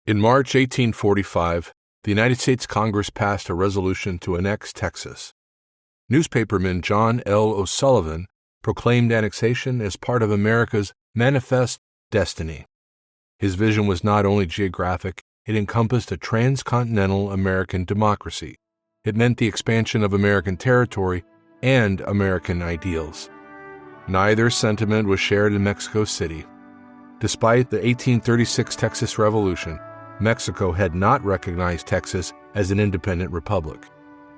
In March 1845, the United States Congress passed a resolution to annex Texas. Newspaperman John L. O'Sullivan proclaimed annexation as part of America's manifest destiny. His vision was not only geographic, it encompassed a transcontinental American democracy. It meant the expansion of American territory and American ideals. Neither sentiment was shared in Mexico City. Despite the 1836 Texas Revolution, Mexico had not recognized Texas as an independent republic.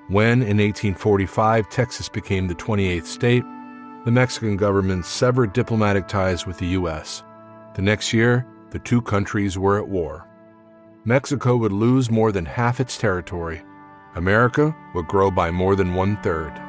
When, in 1845, Texas became the 28th state, the Mexican government severed diplomatic ties with the U.S. The next year, the two countries were at war. Mexico would lose more than half its territory. America would grow by more than one-third.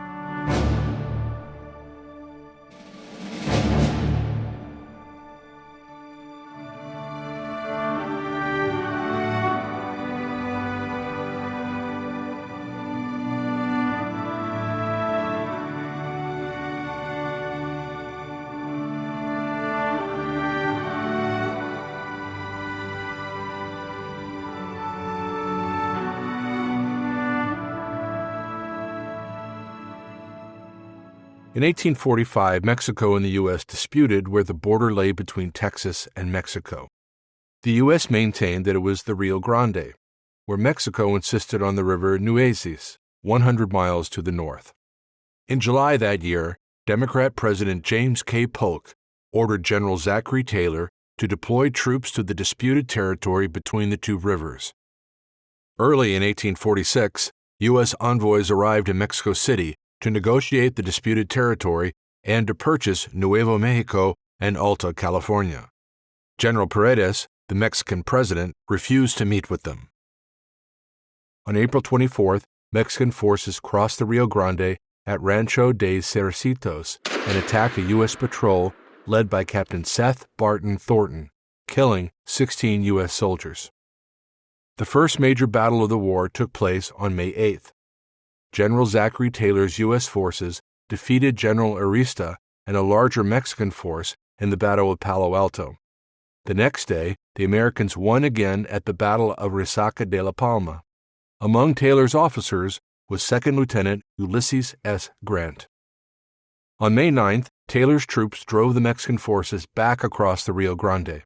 In 1845, Mexico and the U.S. disputed where the border lay between Texas and Mexico. The U.S. maintained that it was the Rio Grande, where Mexico insisted on the river Nueces, 100 miles to the north. In July that year, Democrat President James K. Polk ordered General Zachary Taylor to deploy troops to the disputed territory between the two rivers. Early in 1846, U.S. envoys arrived in Mexico City to negotiate the disputed territory and to purchase Nuevo Mexico and Alta California. General Paredes, the Mexican president, refused to meet with them. On April 24th, Mexican forces crossed the Rio Grande at Rancho de Cerecitos and attacked a U.S. patrol led by Captain Seth Barton Thornton, killing 16 U.S. soldiers. The first major battle of the war took place on May 8th. General Zachary Taylor's U.S. forces defeated General Arista and a larger Mexican force in the Battle of Palo Alto. The next day, the Americans won again at the Battle of Resaca de la Palma. Among Taylor's officers was Second Lieutenant Ulysses S. Grant. On May 9th, Taylor's troops drove the Mexican forces back across the Rio Grande.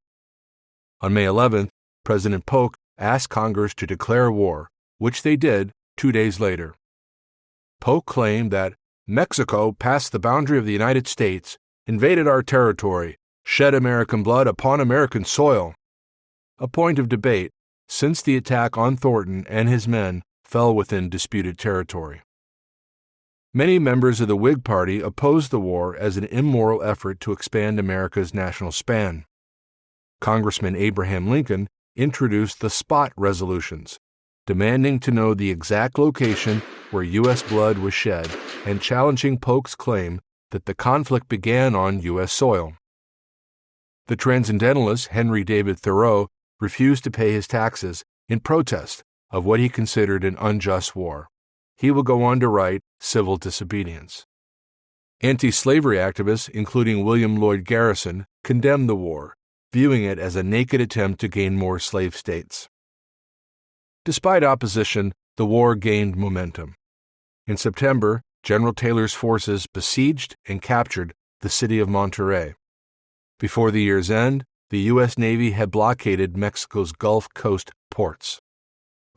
On May 11th, President Polk asked Congress to declare war, which they did 2 days later. Polk claimed that Mexico passed the boundary of the United States, invaded our territory, shed American blood upon American soil. A point of debate, since the attack on Thornton and his men fell within disputed territory. Many members of the Whig Party opposed the war as an immoral effort to expand America's national span. Congressman Abraham Lincoln introduced the Spot Resolutions, demanding to know the exact location where U.S. blood was shed and challenging Polk's claim that the conflict began on U.S. soil. The transcendentalist Henry David Thoreau refused to pay his taxes in protest of what he considered an unjust war. He will go on to write Civil Disobedience. Anti-slavery activists, including William Lloyd Garrison, condemned the war, viewing it as a naked attempt to gain more slave states. Despite opposition, the war gained momentum. In September, General Taylor's forces besieged and captured the city of Monterrey. Before the year's end, the U.S. Navy had blockaded Mexico's Gulf Coast ports.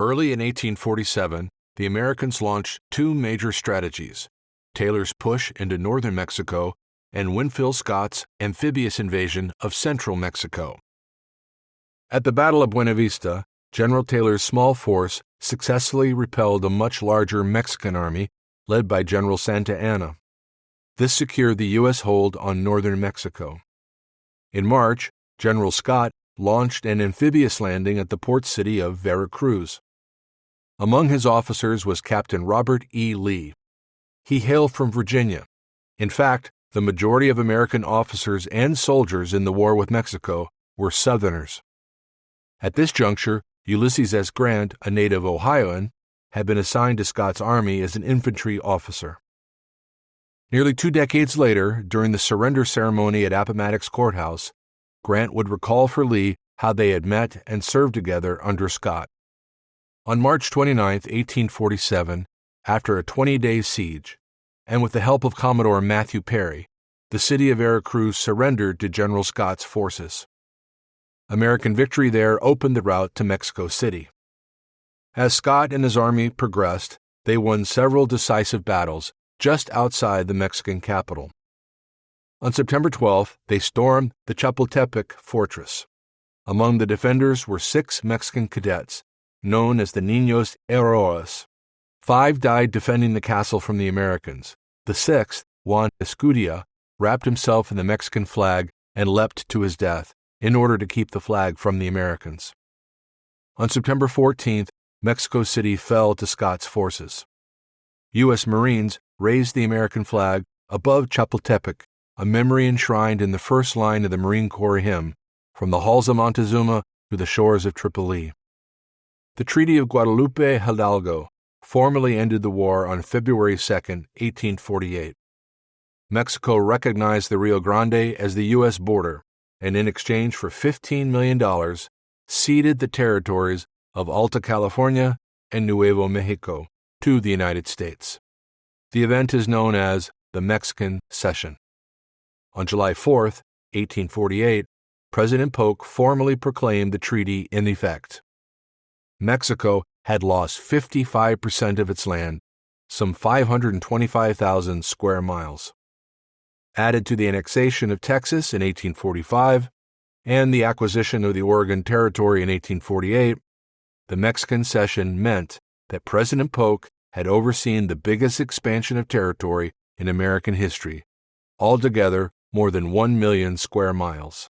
Early in 1847, the Americans launched two major strategies: Taylor's push into northern Mexico and Winfield Scott's amphibious invasion of central Mexico. At the Battle of Buena Vista, General Taylor's small force successfully repelled a much larger Mexican army led by General Santa Anna. This secured the U.S. hold on northern Mexico. In March, General Scott launched an amphibious landing at the port city of Veracruz. Among his officers was Captain Robert E. Lee. He hailed from Virginia. In fact, the majority of American officers and soldiers in the war with Mexico were Southerners. At this juncture, Ulysses S. Grant, a native Ohioan, had been assigned to Scott's army as an infantry officer. Nearly 2 decades later, during the surrender ceremony at Appomattox Courthouse, Grant would recall for Lee how they had met and served together under Scott. On March 29, 1847, after a 20-day siege, and with the help of Commodore Matthew Perry, the city of Veracruz surrendered to General Scott's forces. American victory there opened the route to Mexico City. As Scott and his army progressed, they won several decisive battles just outside the Mexican capital. On September 12th, they stormed the Chapultepec fortress. Among the defenders were 6 Mexican cadets, known as the Niños Héroes. 5 died defending the castle from the Americans. The 6th, Juan Escudia, wrapped himself in the Mexican flag and leapt to his death in order to keep the flag from the Americans. On September 14th, Mexico City fell to Scott's forces. U.S. Marines raised the American flag above Chapultepec, a memory enshrined in the first line of the Marine Corps hymn, from the halls of Montezuma to the shores of Tripoli. The Treaty of Guadalupe Hidalgo formally ended the war on February 2, 1848. Mexico recognized the Rio Grande as the U.S. border, and in exchange for $15 million, ceded the territories of Alta California and Nuevo Mexico to the United States. The event is known as the Mexican Cession. On July 4, 1848, President Polk formally proclaimed the treaty in effect. Mexico had lost 55% of its land, some 525,000 square miles. Added to the annexation of Texas in 1845 and the acquisition of the Oregon Territory in 1848, the Mexican Cession meant that President Polk had overseen the biggest expansion of territory in American history, altogether more than 1 million square miles.